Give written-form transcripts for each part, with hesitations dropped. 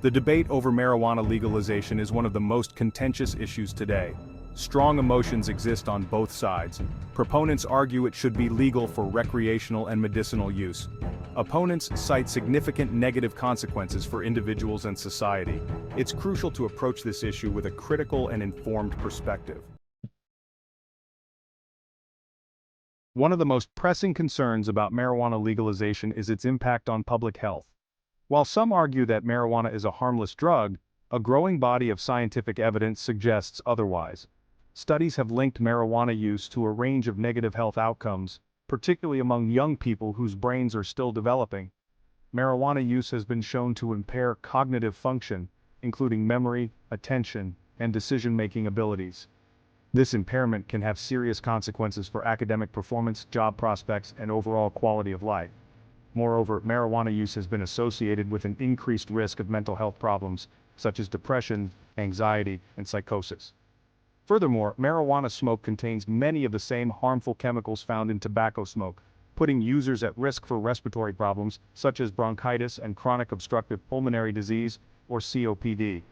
The debate over marijuana legalization is one of the most contentious issues today. Strong emotions exist on both sides. Proponents argue it should be legal for recreational and medicinal use. Opponents cite significant negative consequences for individuals and society. It's crucial to approach this issue with a critical and informed perspective. One of the most pressing concerns about marijuana legalization is its impact on public health. While some argue that marijuana is a harmless drug, a growing body of scientific evidence suggests otherwise. Studies have linked marijuana use to a range of negative health outcomes, particularly among young people whose brains are still developing. Marijuana use has been shown to impair cognitive function, including memory, attention, and decision-making abilities. This impairment can have serious consequences for academic performance, job prospects, and overall quality of life. Moreover, marijuana use has been associated with an increased risk of mental health problems, such as depression, anxiety, and psychosis. Furthermore, marijuana smoke contains many of the same harmful chemicals found in tobacco smoke, putting users at risk for respiratory problems, such as bronchitis and chronic obstructive pulmonary disease, or COPD.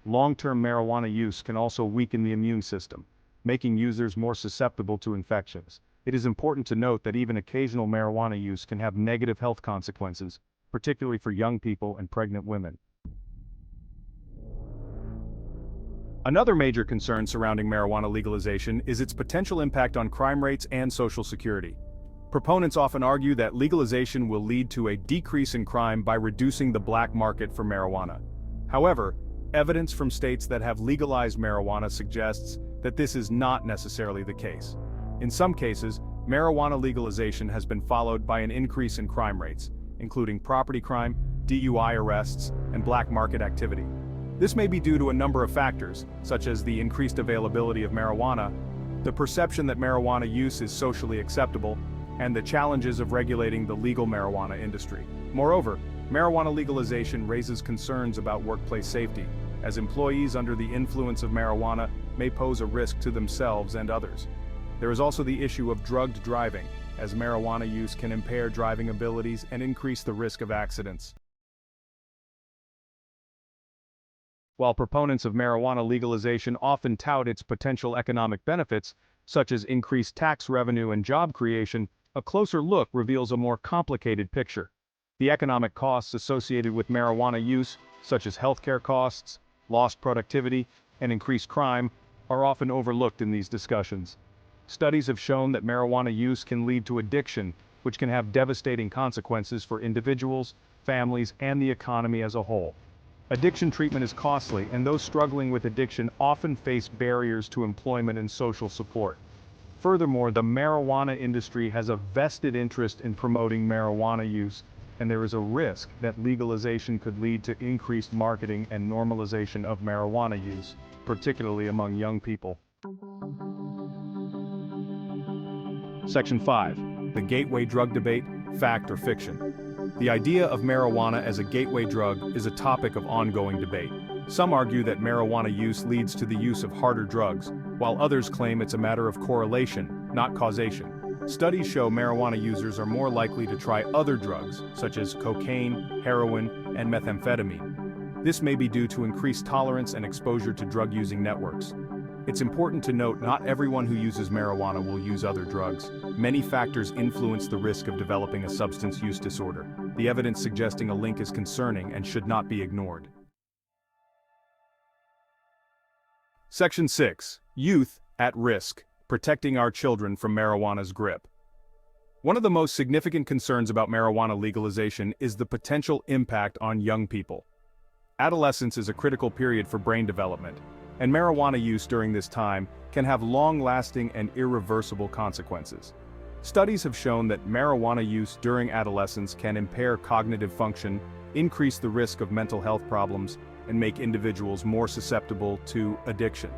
Long-term marijuana use can also weaken the immune system, making users more susceptible to infections. It is important to note that even occasional marijuana use can have negative health consequences, particularly for young people and pregnant women. Another major concern surrounding marijuana legalization is its potential impact on crime rates and Social Security. Proponents often argue that legalization will lead to a decrease in crime by reducing the black market for marijuana. However, evidence from states that have legalized marijuana suggests that this is not necessarily the case. In some cases, marijuana legalization has been followed by an increase in crime rates, including property crime, DUI arrests, and black market activity. This may be due to a number of factors, such as the increased availability of marijuana, the perception that marijuana use is socially acceptable, and the challenges of regulating the legal marijuana industry. Moreover, marijuana legalization raises concerns about workplace safety, as employees under the influence of marijuana may pose a risk to themselves and others. There is also the issue of drugged driving, as marijuana use can impair driving abilities and increase the risk of accidents. While proponents of marijuana legalization often tout its potential economic benefits, such as increased tax revenue and job creation, a closer look reveals a more complicated picture. The economic costs associated with marijuana use, such as healthcare costs, lost productivity, and increased crime, are often overlooked in these discussions. Studies have shown that marijuana use can lead to addiction, which can have devastating consequences for individuals, families, and the economy as a whole. Addiction treatment is costly, and those struggling with addiction often face barriers to employment and social support. Furthermore, the marijuana industry has a vested interest in promoting marijuana use, and there is a risk that legalization could lead to increased marketing and normalization of marijuana use, particularly among young people. Section 5. The gateway drug debate, fact or fiction. The idea of marijuana as a gateway drug is a topic of ongoing debate. Some argue that marijuana use leads to the use of harder drugs, while others claim it's a matter of correlation, not causation. Studies show marijuana users are more likely to try other drugs, such as cocaine, heroin, and methamphetamine. This may be due to increased tolerance and exposure to drug-using networks. It's important to note not everyone who uses marijuana will use other drugs. Many factors influence the risk of developing a substance use disorder. The evidence suggesting a link is concerning and should not be ignored. Section 6. Youth at risk. Protecting our children from marijuana's grip. One of the most significant concerns about marijuana legalization is the potential impact on young people. Adolescence is a critical period for brain development, and marijuana use during this time can have long-lasting and irreversible consequences. Studies have shown that marijuana use during adolescence can impair cognitive function, increase the risk of mental health problems, and make individuals more susceptible to addiction.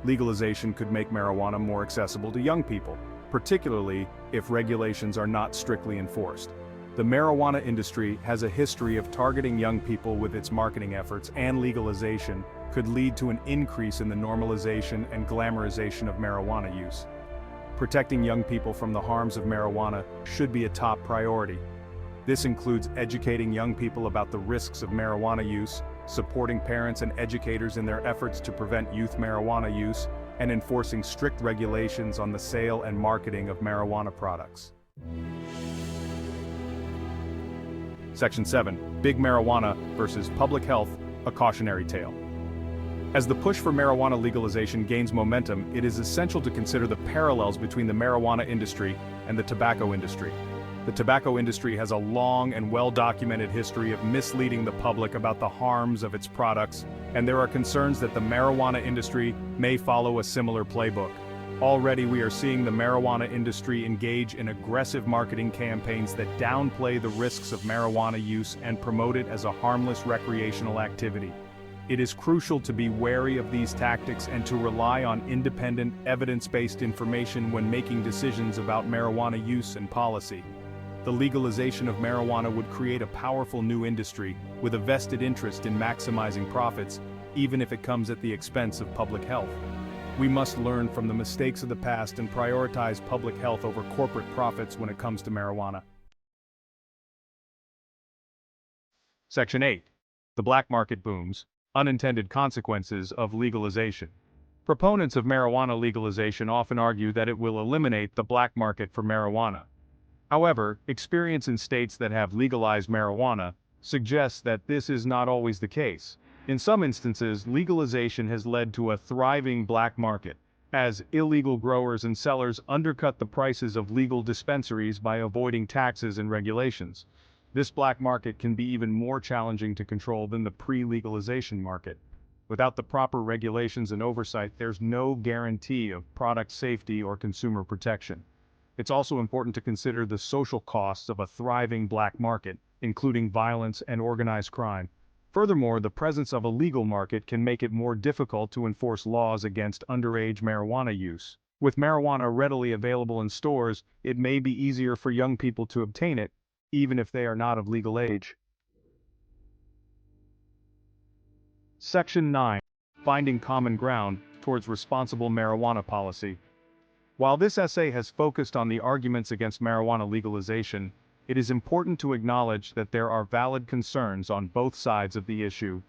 Legalization could make marijuana more accessible to young people, particularly if regulations are not strictly enforced. The marijuana industry has a history of targeting young people with its marketing efforts, and legalization could lead to an increase in the normalization and glamorization of marijuana use. Protecting young people from the harms of marijuana should be a top priority. This includes educating young people about the risks of marijuana use, supporting parents and educators in their efforts to prevent youth marijuana use, and enforcing strict regulations on the sale and marketing of marijuana products. Section 7. Big Marijuana versus Public Health, a Cautionary Tale. As the push for marijuana legalization gains momentum, it is essential to consider the parallels between the marijuana industry and the tobacco industry. The tobacco industry has a long and well-documented history of misleading the public about the harms of its products, and there are concerns that the marijuana industry may follow a similar playbook. Already we are seeing the marijuana industry engage in aggressive marketing campaigns that downplay the risks of marijuana use and promote it as a harmless recreational activity. It is crucial to be wary of these tactics and to rely on independent, evidence-based information when making decisions about marijuana use and policy. The legalization of marijuana would create a powerful new industry, with a vested interest in maximizing profits, even if it comes at the expense of public health. We must learn from the mistakes of the past and prioritize public health over corporate profits when it comes to marijuana. Section 8. The black market booms, unintended consequences of legalization. Proponents of marijuana legalization often argue that it will eliminate the black market for marijuana. However, experience in states that have legalized marijuana suggests that this is not always the case. In some instances, legalization has led to a thriving black market, as illegal growers and sellers undercut the prices of legal dispensaries by avoiding taxes and regulations. This black market can be even more challenging to control than the pre-legalization market. Without the proper regulations and oversight, there's no guarantee of product safety or consumer protection. It's also important to consider the social costs of a thriving black market, including violence and organized crime. Furthermore, the presence of a legal market can make it more difficult to enforce laws against underage marijuana use. With marijuana readily available in stores, it may be easier for young people to obtain it, even if they are not of legal age. Section 9. Finding Common Ground Towards Responsible Marijuana Policy. While this essay has focused on the arguments against marijuana legalization, it is important to acknowledge that there are valid concerns on both sides of the issue.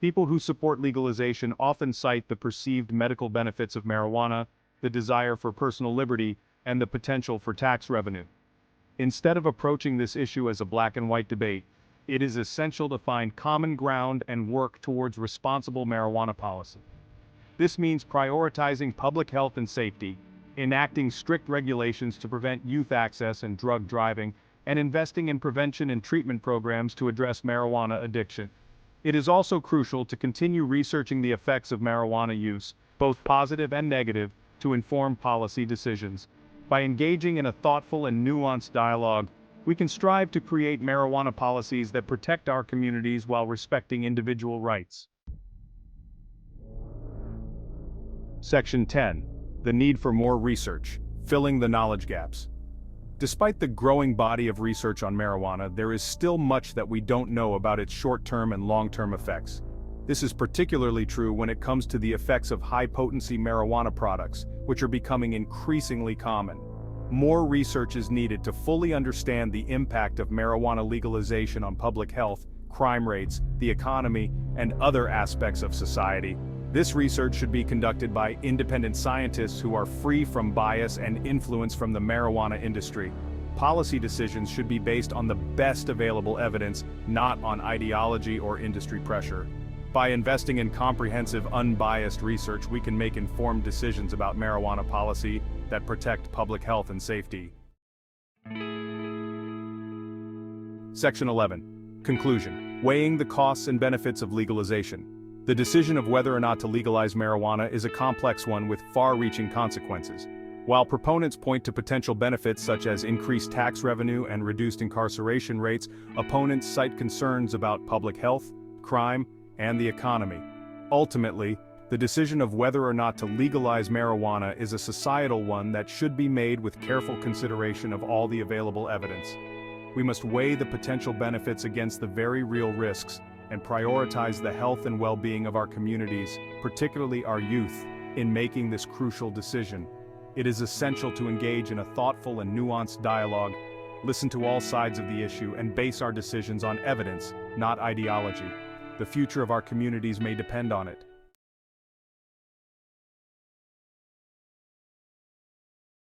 People who support legalization often cite the perceived medical benefits of marijuana, the desire for personal liberty, and the potential for tax revenue. Instead of approaching this issue as a black and white debate, it is essential to find common ground and work towards responsible marijuana policy. This means prioritizing public health and safety, enacting strict regulations to prevent youth access and drug driving, and investing in prevention and treatment programs to address marijuana addiction. It is also crucial to continue researching the effects of marijuana use, both positive and negative, to inform policy decisions. By engaging in a thoughtful and nuanced dialogue, we can strive to create marijuana policies that protect our communities while respecting individual rights. Section 10. The need for more research, filling the knowledge gaps. Despite the growing body of research on marijuana, there is still much that we don't know about its short-term and long-term effects. This is particularly true when it comes to the effects of high-potency marijuana products, which are becoming increasingly common. More research is needed to fully understand the impact of marijuana legalization on public health, crime rates, the economy, and other aspects of society. This research should be conducted by independent scientists who are free from bias and influence from the marijuana industry. Policy decisions should be based on the best available evidence, not on ideology or industry pressure. By investing in comprehensive, unbiased research, we can make informed decisions about marijuana policy that protect public health and safety. Section 11. Conclusion. Weighing the costs and benefits of legalization. The decision of whether or not to legalize marijuana is a complex one with far-reaching consequences. While proponents point to potential benefits such as increased tax revenue and reduced incarceration rates, opponents cite concerns about public health, crime, and the economy. Ultimately, the decision of whether or not to legalize marijuana is a societal one that should be made with careful consideration of all the available evidence. We must weigh the potential benefits against the very real risks and prioritize the health and well-being of our communities, particularly our youth, in making this crucial decision. It is essential to engage in a thoughtful and nuanced dialogue, listen to all sides of the issue, and base our decisions on evidence, not ideology. The future of our communities may depend on it.